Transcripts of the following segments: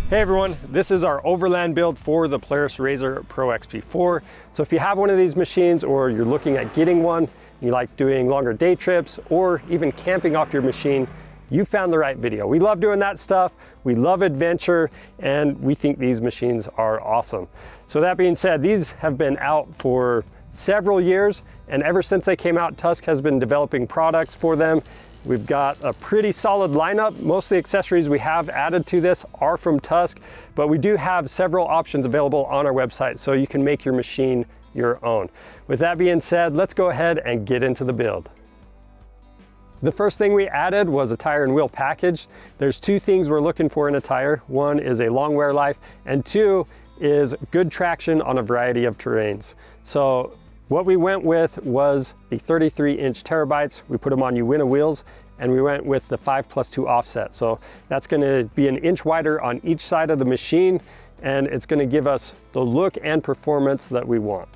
Hey everyone, this is our Overland build for the Polaris RZR Pro XP4. So if you have one of these machines or you're looking at getting one, you like doing longer day trips or even camping off your machine, you found the right video. We love doing that stuff. We love adventure and we think these machines are awesome. So that being said, these have been out for several years, and ever since they came out, Tusk has been developing products for them. We've got a pretty solid lineup. Most of the accessories we have added to this are from Tusk, but we do have several options available on our website so you can make your machine your own. With that being said, let's go ahead and get into the build. The first thing we added was a tire and wheel package. There's two things we're looking for in a tire. One is a long wear life, and two is good traction on a variety of terrains. So what we went with was the 33-inch terabytes. We put them on Uwina wheels, and we went with the 5+2 offset. So that's gonna be an inch wider on each side of the machine, and it's gonna give us the look and performance that we want.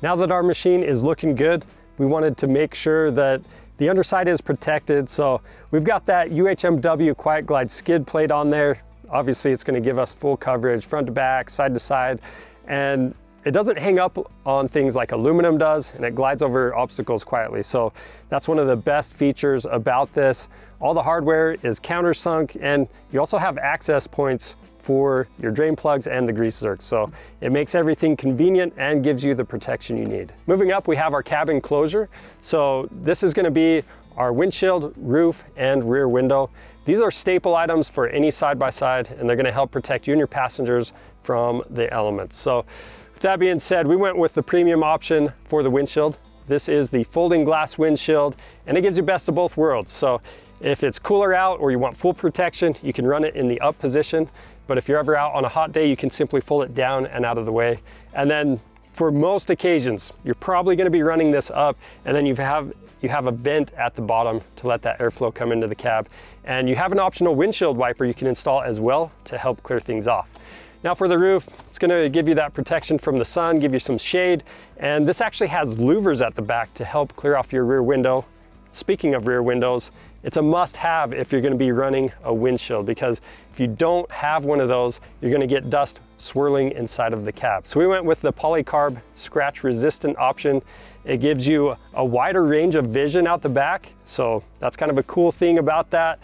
Now that our machine is looking good, we wanted to make sure that the underside is protected. So we've got that UHMW Quiet Glide skid plate on there. Obviously it's gonna give us full coverage, front to back, side to side, and it doesn't hang up on things like aluminum does, and it glides over obstacles quietly. So that's one of the best features about this. All the hardware is countersunk, and you also have access points for your drain plugs and the grease zerk. So it makes everything convenient and gives you the protection you need. Moving up, we have our cab enclosure. So this is gonna be our windshield, roof, and rear window. These are staple items for any side-by-side, and they're gonna help protect you and your passengers from the elements. So with that being said, we went with the premium option for the windshield. This is the folding glass windshield, and it gives you best of both worlds. So if it's cooler out or you want full protection, you can run it in the up position. But if you're ever out on a hot day, you can simply fold it down and out of the way. And then for most occasions, you're probably gonna be running this up, and then you have a vent at the bottom to let that airflow come into the cab. And you have an optional windshield wiper you can install as well to help clear things off. Now for the roof, it's gonna give you that protection from the sun, give you some shade, and this actually has louvers at the back to help clear off your rear window. Speaking of rear windows, it's a must-have if you're gonna be running a windshield, because if you don't have one of those, you're gonna get dust swirling inside of the cab. So we went with the polycarb scratch-resistant option. It gives you a wider range of vision out the back, so that's kind of a cool thing about that.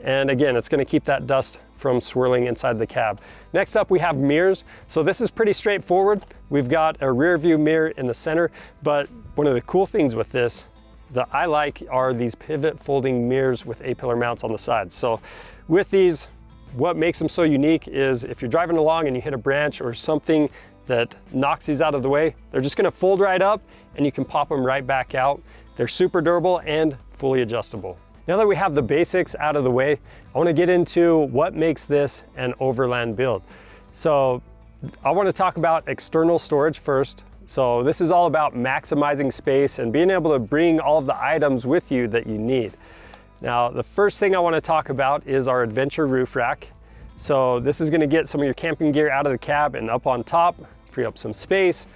And again, it's gonna keep that dust from swirling inside the cab. Next up, we have mirrors. So this is pretty straightforward. We've got a rear view mirror in the center, but one of the cool things with this that I like are these pivot folding mirrors with A-pillar mounts on the sides. So with these, what makes them so unique is if you're driving along and you hit a branch or something that knocks these out of the way, they're just gonna fold right up and you can pop them right back out. They're super durable and fully adjustable. Now that we have the basics out of the way, I want to get into what makes this an Overland build. So I want to talk about external storage first. So this is all about maximizing space and being able to bring all of the items with you that you need. Now, the first thing I want to talk about is our adventure roof rack. So this is going to get some of your camping gear out of the cab and up on top, free up some space.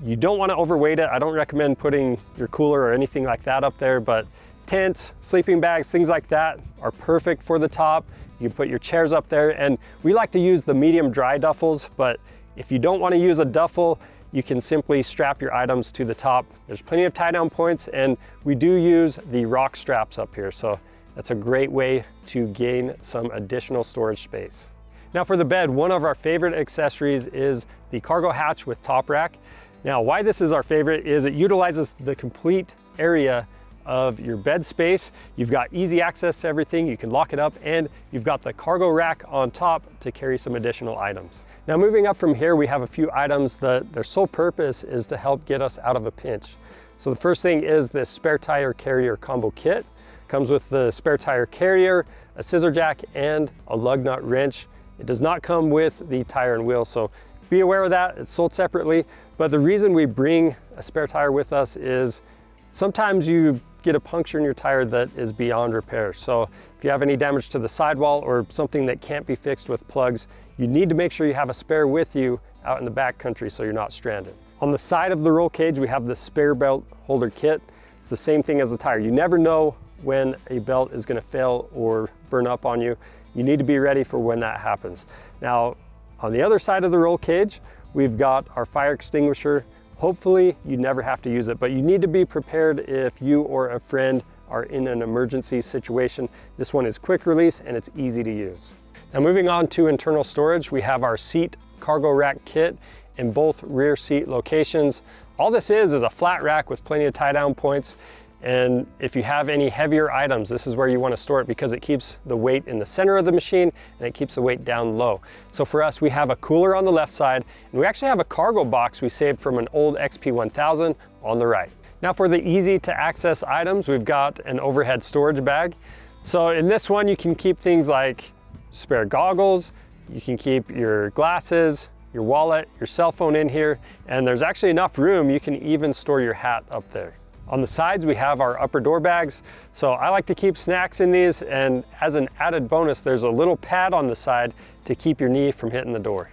You don't want to overweight it. I don't recommend putting your cooler or anything like that up there, but tents, sleeping bags, things like that are perfect for the top. You can put your chairs up there, and we like to use the medium dry duffels, but if you don't want to use a duffel, you can simply strap your items to the top. There's plenty of tie down points, and we do use the rock straps up here, so that's a great way to gain some additional storage space. Now for the bed, one of our favorite accessories is the cargo hatch with top rack. Now why this is our favorite is it utilizes the complete area of your bed space. You've got easy access to everything, you can lock it up, and you've got the cargo rack on top to carry some additional items. Now moving up from here, we have a few items that their sole purpose is to help get us out of a pinch. So the first thing is this spare tire carrier combo kit. Comes with the spare tire carrier, a scissor jack, and a lug nut wrench. It does not come with the tire and wheel, so be aware of that. It's sold separately, but the reason we bring a spare tire with us is sometimes you get a puncture in your tire that is beyond repair. So if you have any damage to the sidewall or something that can't be fixed with plugs, you need to make sure you have a spare with you out in the backcountry so you're not stranded. On the side of the roll cage, we have the spare belt holder kit. It's the same thing as the tire. You never know when a belt is going to fail or burn up on you. You need to be ready for when that happens. Now, on the other side of the roll cage, we've got our fire extinguisher. Hopefully you never have to use it, but you need to be prepared if you or a friend are in an emergency situation. This one is quick release and it's easy to use. Now moving on to internal storage, we have our seat cargo rack kit in both rear seat locations. All this is a flat rack with plenty of tie down points. And if you have any heavier items, this is where you want to store it because it keeps the weight in the center of the machine and it keeps the weight down low. So for us, we have a cooler on the left side and we actually have a cargo box we saved from an old XP1000 on the right. Now for the easy to access items, we've got an overhead storage bag. So in this one, you can keep things like spare goggles, you can keep your glasses, your wallet, your cell phone in here, and there's actually enough room you can even store your hat up there. On the sides, we have our upper door bags. So I like to keep snacks in these, and as an added bonus, there's a little pad on the side to keep your knee from hitting the door.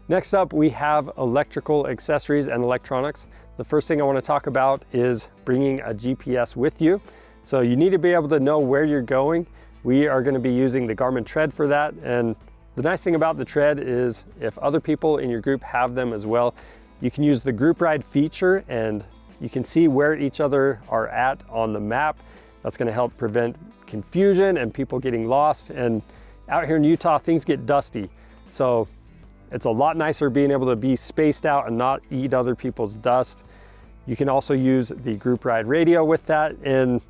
Next up, we have electrical accessories and electronics. The first thing I want to talk about is bringing a GPS with you. So you need to be able to know where you're going. We are going to be using the Garmin Tread for that. And the nice thing about the Tread is if other people in your group have them as well, you can use the group ride feature and you can see where each other are at on the map. That's going to help prevent confusion and people getting lost. And out here in Utah, things get dusty. So it's a lot nicer being able to be spaced out and not eat other people's dust. You can also use the group ride radio with that. And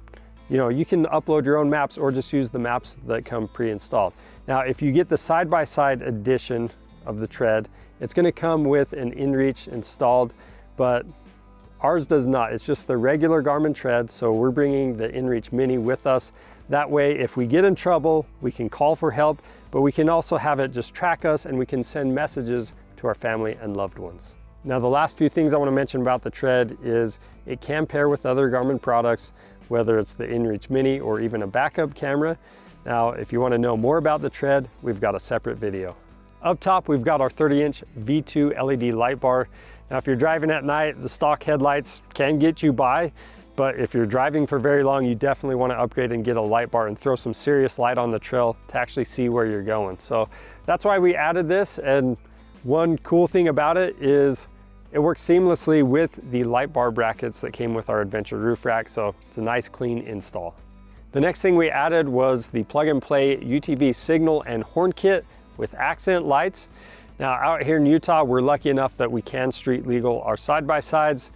you can upload your own maps or just use the maps that come pre-installed. Now, if you get the side-by-side edition of the Tread, it's going to come with an inReach installed, but ours does not. It's just the regular Garmin Tread, so we're bringing the inReach Mini with us. That way, if we get in trouble, we can call for help, but we can also have it just track us and we can send messages to our family and loved ones. Now, the last few things I want to mention about the Tread is it can pair with other Garmin products, whether it's the inReach Mini or even a backup camera. Now, if you want to know more about the Tread, we've got a separate video. Up top, we've got our 30-inch V2 LED light bar. Now, if you're driving at night, the stock headlights can get you by, but if you're driving for very long, you definitely want to upgrade and get a light bar and throw some serious light on the trail to actually see where you're going. So that's why we added this. And one cool thing about it is it works seamlessly with the light bar brackets that came with our Adventure roof rack. So it's a nice, clean install. The next thing we added was the plug and play UTV signal and horn kit with accent lights. Now, out here in Utah, we're lucky enough that we can street legal our side-by-sides.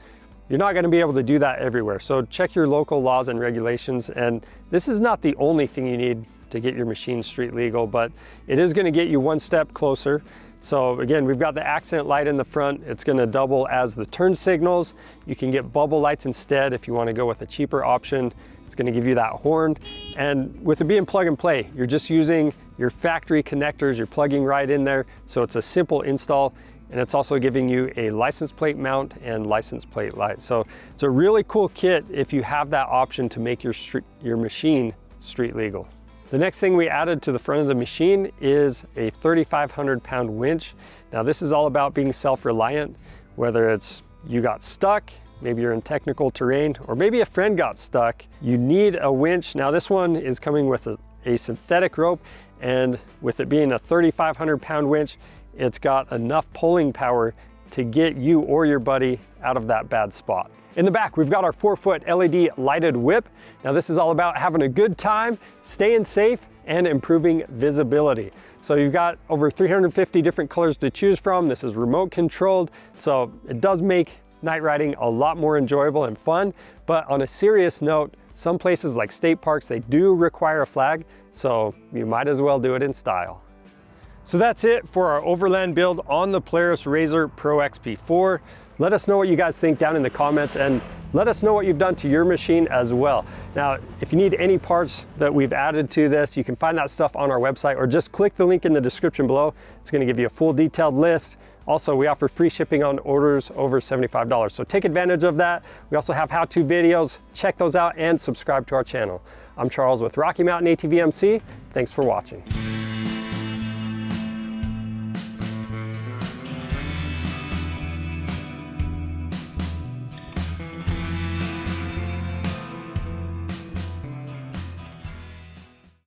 You're not going to be able to do that everywhere. So check your local laws and regulations. And this is not the only thing you need to get your machine street legal, but it is going to get you one step closer. So again, we've got the accent light in the front. It's going to double as the turn signals. You can get bubble lights instead if you want to go with a cheaper option. It's going to give you that horn. And with it being plug and play, you're just using your factory connectors, you're plugging right in there. So it's a simple install, and it's also giving you a license plate mount and license plate light. So it's a really cool kit if you have that option to make your machine street legal. The next thing we added to the front of the machine is a 3,500 pound winch. Now this is all about being self-reliant, whether it's you got stuck, maybe you're in technical terrain, or maybe a friend got stuck. You need a winch. Now this one is coming with a synthetic rope, and with it being a 3,500 pound winch, it's got enough pulling power to get you or your buddy out of that bad spot. In the back, we've got our 4-foot LED lighted whip. Now this is all about having a good time, staying safe, and improving visibility. So you've got over 350 different colors to choose from. This is remote controlled, so it does make night riding a lot more enjoyable and fun. But on a serious note, some places like state parks, they do require a flag, so you might as well do it in style. So that's it for our Overland build on the Polaris RZR Pro XP4. Let us know what you guys think down in the comments, and let us know what you've done to your machine as well. Now, if you need any parts that we've added to this, you can find that stuff on our website, or just click the link in the description below. It's going to give you a full detailed list. Also, we offer free shipping on orders over $75. So take advantage of that. We also have how-to videos. Check those out and subscribe to our channel. I'm Charles with Rocky Mountain ATV MC. Thanks for watching.